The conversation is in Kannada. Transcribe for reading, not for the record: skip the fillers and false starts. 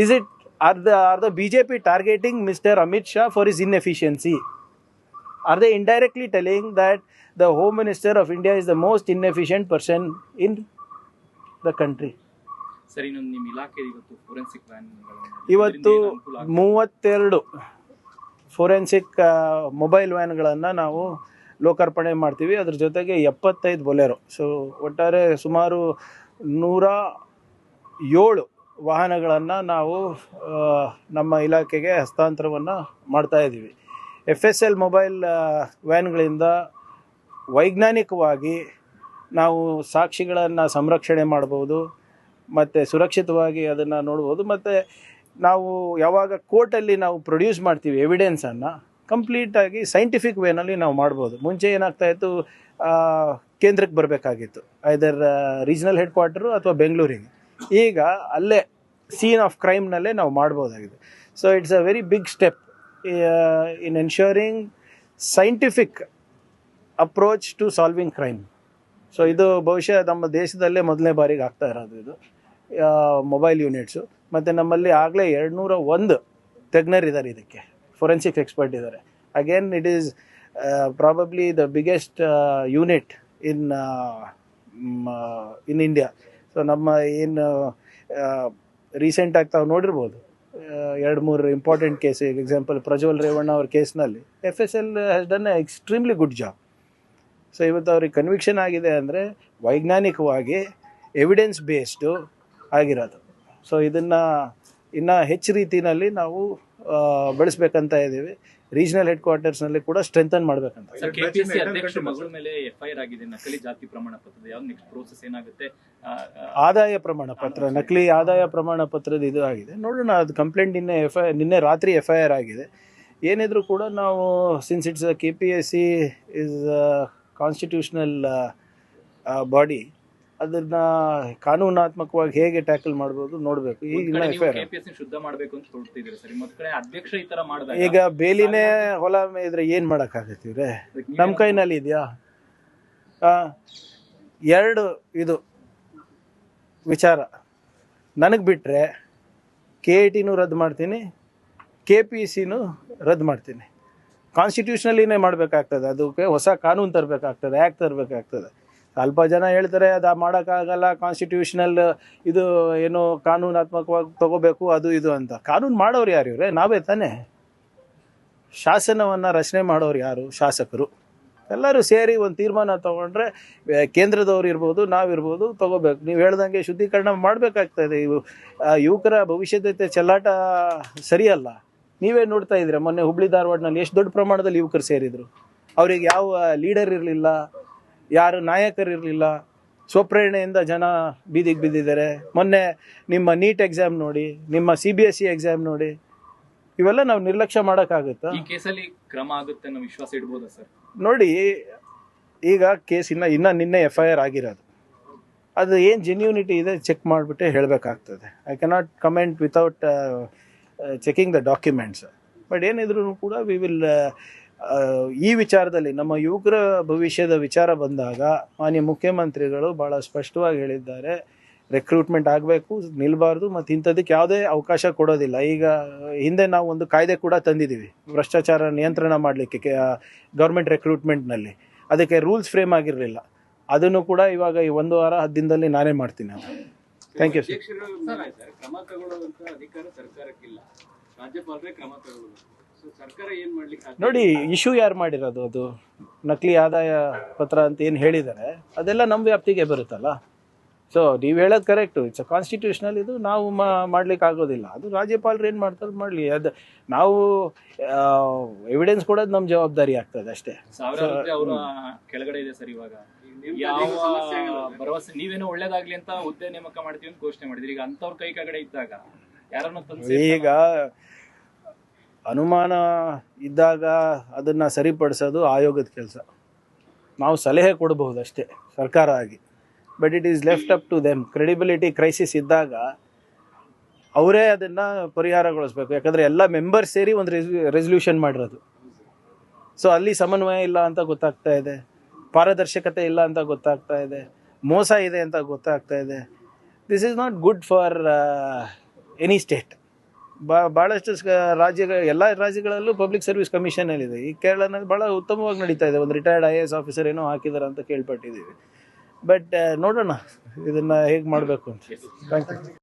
Is it are the BJP targeting Mr. Amit Shah for his inefficiency? Are they indirectly telling that the Home Minister of India is the most inefficient person in the country? Sir, ಇನ್ನೊಂದು ನಿಮ್ಮ ಇಲಾಖೆ ಇವತ್ತು ಫೋರೆನ್ಸಿಕ್ ವ್ಯಾನ್ ಇವತ್ತು 32 ಫೋರೆನ್ಸಿಕ್ ಮೊಬೈಲ್ ವ್ಯಾನ್ಗಳನ್ನು ನಾವು ಲೋಕಾರ್ಪಣೆ ಮಾಡ್ತೀವಿ. ಅದ್ರ ಜೊತೆಗೆ 75 ಬೊಲೆರೋ. ಸೊ ಒಟ್ಟಾರೆ ಸುಮಾರು 107 ವಾಹನಗಳನ್ನು ನಾವು ನಮ್ಮ ಇಲಾಖೆಗೆ ಹಸ್ತಾಂತರವನ್ನು ಮಾಡ್ತಾಯಿದ್ದೀವಿ. FSL ಮೊಬೈಲ್ ವ್ಯಾನ್ಗಳಿಂದ ವೈಜ್ಞಾನಿಕವಾಗಿ ನಾವು ಸಾಕ್ಷಿಗಳನ್ನು ಸಂರಕ್ಷಣೆ ಮಾಡ್ಬೋದು ಮತ್ತು ಸುರಕ್ಷಿತವಾಗಿ ಅದನ್ನು ನೋಡ್ಬೋದು. ಮತ್ತು ನಾವು ಯಾವಾಗ ಕೋರ್ಟಲ್ಲಿ ನಾವು ಪ್ರೊಡ್ಯೂಸ್ ಮಾಡ್ತೀವಿ ಎವಿಡೆನ್ಸನ್ನು ಕಂಪ್ಲೀಟಾಗಿ ಸೈಂಟಿಫಿಕ್ ವೇನಲ್ಲಿ ನಾವು ಮಾಡ್ಬೋದು. ಮುಂಚೆ ಏನಾಗ್ತಾಯಿತ್ತು, ಕೇಂದ್ರಕ್ಕೆ ಬರಬೇಕಾಗಿತ್ತು, ಐದರ್ ರೀಜ್ನಲ್ ಹೆಡ್ ಕ್ವಾರ್ಟರು ಅಥವಾ ಬೆಂಗಳೂರಿಗೆ. ಈಗ ಅಲ್ಲೇ ಸೀನ್ ಆಫ್ ಕ್ರೈಮ್ನಲ್ಲೇ ನಾವು ಮಾಡ್ಬೋದಾಗಿದೆ. So it's a very big step in ensuring scientific approach to solving crime. So ಇದು ಬಹುಶಃ ನಮ್ಮ ದೇಶದಲ್ಲೇ ಮೊದಲನೇ ಬಾರಿಗೆ ಆಗ್ತಾ ಇರೋದು ಇದು ಮೊಬೈಲ್ ಯೂನಿಟ್ಸು. ಮತ್ತು ನಮ್ಮಲ್ಲಿ ಆಗಲೇ 201 ತಜ್ಞರಿದ್ದಾರೆ, ಇದಕ್ಕೆ ಫೊರೆನ್ಸಿಕ್ ಎಕ್ಸ್ಪರ್ಟ್ ಇದ್ದಾರೆ. Again it is probably the biggest unit in India. So ನಮ್ಮ ಏನು ರೀಸೆಂಟಾಗಿ ತಾವು ನೋಡಿರ್ಬೋದು 2-3 important case. Example Prajwal Revanna ಅವ್ರ ಕೇಸ್ನಲ್ಲಿ FSL has done A extremely good job. So ಇವತ್ತು ಅವ್ರಿಗೆ ಕನ್ವಿಕ್ಷನ್ ಆಗಿದೆ ಅಂದರೆ ವೈಜ್ಞಾನಿಕವಾಗಿ ಎವಿಡೆನ್ಸ್ ಬೇಸ್ಡು ಆಗಿರೋದು. ಸೊ ಇದನ್ನು ಇನ್ನೂ ಹೆಚ್ಚು ರೀತಿಯಲ್ಲಿ ನಾವು ಬೆಳೆಸ್ಬೇಕಂತ ಇದ್ದೀವಿ. ರೀಜನಲ್ ಹೆಡ್ ಕ್ವಾರ್ಟರ್ಸ್ನಲ್ಲಿ ಕೂಡ ಸ್ಟ್ರೆಂಥನ್ ಮಾಡಬೇಕಂತ. ಕೆಪಿಎಸ್ಸಿ ಅಧ್ಯಕ್ಷರ ಮಗಳ ಮೇಲೆ FIR ಆಗಿದೆ, ನಕಲಿ ಜಾತಿ ಪ್ರಮಾಣ ಪತ್ರದ. ಯಾವ್ದು ನೆಕ್ಸ್ಟ್ ಪ್ರೋಸೆಸ್ ಏನಾಗುತ್ತೆ? ಆದಾಯ ಪ್ರಮಾಣ ಪತ್ರ, ನಕಲಿ ಆದಾಯ ಪ್ರಮಾಣ ಪತ್ರದ ಇದು ಆಗಿದೆ. ನೋಡೋಣ, ಅದು ಕಂಪ್ಲೇಂಟ್ ನಿನ್ನೆ ರಾತ್ರಿ FIR ಆಗಿದೆ. ಏನಿದ್ರು ಕೂಡ ನಾವು since it's KPSC is constitutional body, ಅದನ್ನ ಕಾನೂನಾತ್ಮಕವಾಗಿ ಹೇಗೆ ಟ್ಯಾಕಲ್ ಮಾಡ್ಬೋದು ನೋಡಬೇಕು. ಈಗ ಈಗ ಬೇಲಿನೇ ಹೊಲ ಇದ್ರೆ ಏನು ಮಾಡೋಕ್ಕಾಗತ್ತೆ ಇವ್ರೆ? ನಮ್ಮ ಕೈನಲ್ಲಿ ಇದೆಯಾ? 2 ಇದು ವಿಚಾರ ನನಗೆ ಬಿಟ್ಟರೆ KITನೂ ರದ್ದು ಮಾಡ್ತೀನಿ, KPSCನೂ ರದ್ದು ಮಾಡ್ತೀನಿ. ಕಾನ್ಸ್ಟಿಟ್ಯೂಷನಲ್ಲಿನೇ ಮಾಡಬೇಕಾಗ್ತದೆ, ಅದಕ್ಕೆ ಹೊಸ ಕಾನೂನು ತರಬೇಕಾಗ್ತದೆ, ಆ್ಯಕ್ಟ್ ತರಬೇಕಾಗ್ತದೆ. ಸ್ವಲ್ಪ ಜನ ಹೇಳ್ತಾರೆ ಅದು ಮಾಡೋಕ್ಕಾಗಲ್ಲ, ಕಾನ್ಸ್ಟಿಟ್ಯೂಷನಲ್ ಇದು ಏನು ಕಾನೂನಾತ್ಮಕವಾಗಿ ತಗೋಬೇಕು ಅದು ಇದು ಅಂತ. ಕಾನೂನು ಮಾಡೋರು ಯಾರು ಇವ್ರೆ? ನಾವೇ ತಾನೇ. ಶಾಸನವನ್ನು ರಚನೆ ಮಾಡೋರು ಯಾರು? ಶಾಸಕರು. ಎಲ್ಲರೂ ಸೇರಿ ಒಂದು ತೀರ್ಮಾನ ತೊಗೊಂಡ್ರೆ ಕೇಂದ್ರದವ್ರು ಇರ್ಬೋದು, ನಾವಿರ್ಬೋದು, ತೊಗೋಬೇಕು. ನೀವು ಹೇಳ್ದಂಗೆ ಶುದ್ಧೀಕರಣ ಮಾಡಬೇಕಾಗ್ತದೆ. ಯುವಕರ ಭವಿಷ್ಯದ ಚೆಲ್ಲಾಟ ಸರಿಯಲ್ಲ. ನೀವೇ ನೋಡ್ತಾ ಇದ್ದೀರಾ, ಮೊನ್ನೆ ಹುಬ್ಳಿ ಧಾರವಾಡನಲ್ಲಿ ಎಷ್ಟು ದೊಡ್ಡ ಪ್ರಮಾಣದಲ್ಲಿ ಯುವಕರು ಸೇರಿದರು. ಅವರಿಗೆ ಯಾವ ಲೀಡರ್ ಇರಲಿಲ್ಲ, ಯಾರು ನಾಯಕರಿರಲಿಲ್ಲ. ಸ್ವಪ್ರೇರಣೆಯಿಂದ ಜನ ಬೀದಿಗೆ ಬಿದ್ದಿದ್ದಾರೆ. ಮೊನ್ನೆ ನಿಮ್ಮ ನೀಟ್ ಎಕ್ಸಾಮ್ ನೋಡಿ, ನಿಮ್ಮ CBSE ಎಕ್ಸಾಮ್ ನೋಡಿ, ಇವೆಲ್ಲ ನಾವು ನಿರ್ಲಕ್ಷ್ಯ ಮಾಡೋಕ್ಕಾಗುತ್ತಾ? ಈ ಕೇಸಲ್ಲಿ ಕ್ರಮ ಆಗುತ್ತೆ ಅನ್ನೋ ವಿಶ್ವಾಸ ಇಡ್ಬೋದಾ ಸರ್? ನೋಡಿ, ಈಗ ಕೇಸ್ ಇನ್ನ ನಿನ್ನೆ FIR ಆಗಿರೋದು. ಅದು ಏನು ಜೆನ್ಯೂನಿಟಿ ಇದೆ ಚೆಕ್ ಮಾಡಿಬಿಟ್ಟೆ ಹೇಳಬೇಕಾಗ್ತದೆ. I cannot comment without checking the documents. But ಏನಿದ್ರು ಕೂಡ ವಿ ವಿಲ್ ಈ ವಿಚಾರದಲ್ಲಿ ನಮ್ಮ ಯುವಕರ ಭವಿಷ್ಯದ ವಿಚಾರ ಬಂದಾಗ ಮಾನ್ಯ ಮುಖ್ಯಮಂತ್ರಿಗಳು ಭಾಳ ಸ್ಪಷ್ಟವಾಗಿ ಹೇಳಿದ್ದಾರೆ, ರೆಕ್ರೂಟ್ಮೆಂಟ್ ಆಗಬೇಕು, ನಿಲ್ಲಬಾರ್ದು, ಮತ್ತು ಇಂಥದಕ್ಕೆ ಯಾವುದೇ ಅವಕಾಶ ಕೊಡೋದಿಲ್ಲ. ಈಗ ಹಿಂದೆ ನಾವು ಒಂದು ಕಾಯ್ದೆ ಕೂಡ ತಂದಿದ್ದೀವಿ ಭ್ರಷ್ಟಾಚಾರ ನಿಯಂತ್ರಣ ಮಾಡಲಿಕ್ಕೆ ಗೌರ್ಮೆಂಟ್ ರೆಕ್ರೂಟ್ಮೆಂಟ್ನಲ್ಲಿ. ಅದಕ್ಕೆ ರೂಲ್ಸ್ ಫ್ರೇಮ್ ಆಗಿರಲಿಲ್ಲ. ಅದನ್ನು ಕೂಡ ಇವಾಗ ಈ 1 ವಾರ 10 ದಿನದಲ್ಲಿ ನಾನೇ ಮಾಡ್ತೀನಿ. Thank you sir. ಕ್ರಮ ತಗೊಳ್ಳುವಂತ ಅಧಿಕಾರ ಸರ್ಕಾರಕ್ಕಿಲ್ಲ, ರಾಜ್ಯಪಾಲರೇ ಕ್ರಮ ತಗೊಳ್ಳೋದು. ಸರ್ಕಾರ ಏನು ಮಾಡ್ಲಿಕ್ಕೆ? ನೋಡಿ, ಇಶ್ಯೂ ಯಾರು ಮಾಡಿರೋದು? ಅದು ನಕಲಿ ಆದಾಯ ಪತ್ರ ಅಂತ ಏನು ಹೇಳಿದ್ದಾರೆ ಅದೆಲ್ಲ ನಮ್ಮ ವ್ಯಾಪ್ತಿಗೆ ಬರುತ್ತಲ್ಲ. ಸೊ ನೀವು ಹೇಳೋದು ಕರೆಕ್ಟು, ಇಟ್ಸ್ ಅ ಕಾನ್ಸ್ಟಿಟ್ಯೂಷನಲ್. ಇದು ನಾವು ಮಾಡ್ಲಿಕ್ಕೆ ಆಗೋದಿಲ್ಲ. ಅದು ರಾಜ್ಯಪಾಲರು ಏನು ಮಾಡ್ತಾರೆ ಮಾಡಲಿ. ಅದು ನಾವು ಎವಿಡೆನ್ಸ್ ಕೊಡೋದು ನಮ್ಮ ಜವಾಬ್ದಾರಿ ಆಗ್ತದೆ ಅಷ್ಟೇ. ಕೆಳಗಡೆ ಇದೆ ಸರ್. ಇವಾಗ ಯಾವ ಭರವಸೆ, ನೀವೇನೋ ಒಳ್ಳೇದಾಗ್ಲಿ ಅಂತ ಹುದ್ದೆ ನೇಮಕ ಮಾಡ್ತೀವಿ ಅಂತ ಘೋಷಣೆ ಮಾಡಿದ್ರಿ. ಈಗ ಅಂತವ್ರ ಕೈ ಕೆಳಗಡೆ ಇದ್ದಾಗ ಯಾರನ್ನ ಈಗ ಅನುಮಾನ ಇದ್ದಾಗ ಅದನ್ನು ಸರಿಪಡಿಸೋದು ಆಯೋಗದ ಕೆಲಸ. ನಾವು ಸಲಹೆ ಕೊಡಬಹುದು ಅಷ್ಟೇ ಸರ್ಕಾರ ಆಗಿ. But it is left up to them. Credibility crisis ಇದ್ದಾಗ ಅವರೇ ಅದನ್ನು ಪರಿಹಾರಗೊಳಿಸ್ಬೇಕು. ಯಾಕಂದರೆ ಎಲ್ಲ ಮೆಂಬರ್ಸ್ ಸೇರಿ ಒಂದು ರೆಸಲ್ಯೂಷನ್ ಮಾಡಿರೋದು. ಸೊ ಅಲ್ಲಿ ಸಮನ್ವಯ ಇಲ್ಲ ಅಂತ ಗೊತ್ತಾಗ್ತಾ ಇದೆ, ಪಾರದರ್ಶಕತೆ ಇಲ್ಲ ಅಂತ ಗೊತ್ತಾಗ್ತಾ ಇದೆ, ಮೋಸ ಇದೆ ಅಂತ ಗೊತ್ತಾಗ್ತಾ ಇದೆ. This is not good for any state. ಭಾಳಷ್ಟು ಎಲ್ಲ ರಾಜ್ಯಗಳಲ್ಲೂ ಪಬ್ಲಿಕ್ ಸರ್ವಿಸ್ ಕಮಿಷನಲ್ಲಿದೆ. ಈ ಕೇರಳನಲ್ಲಿ ಭಾಳ ಉತ್ತಮವಾಗಿ ನಡೀತಾ ಇದೆ. ಒಂದು ರಿಟೈರ್ಡ್ IAS ಆಫೀಸರ್ ಏನೋ ಹಾಕಿದ್ದಾರೆ ಅಂತ ಕೇಳ್ಪಟ್ಟಿದ್ದೀವಿ. ಬಟ್ ನೋಡೋಣ ಇದನ್ನು ಹೇಗೆ ಮಾಡಬೇಕು ಅಂತ. Thank you.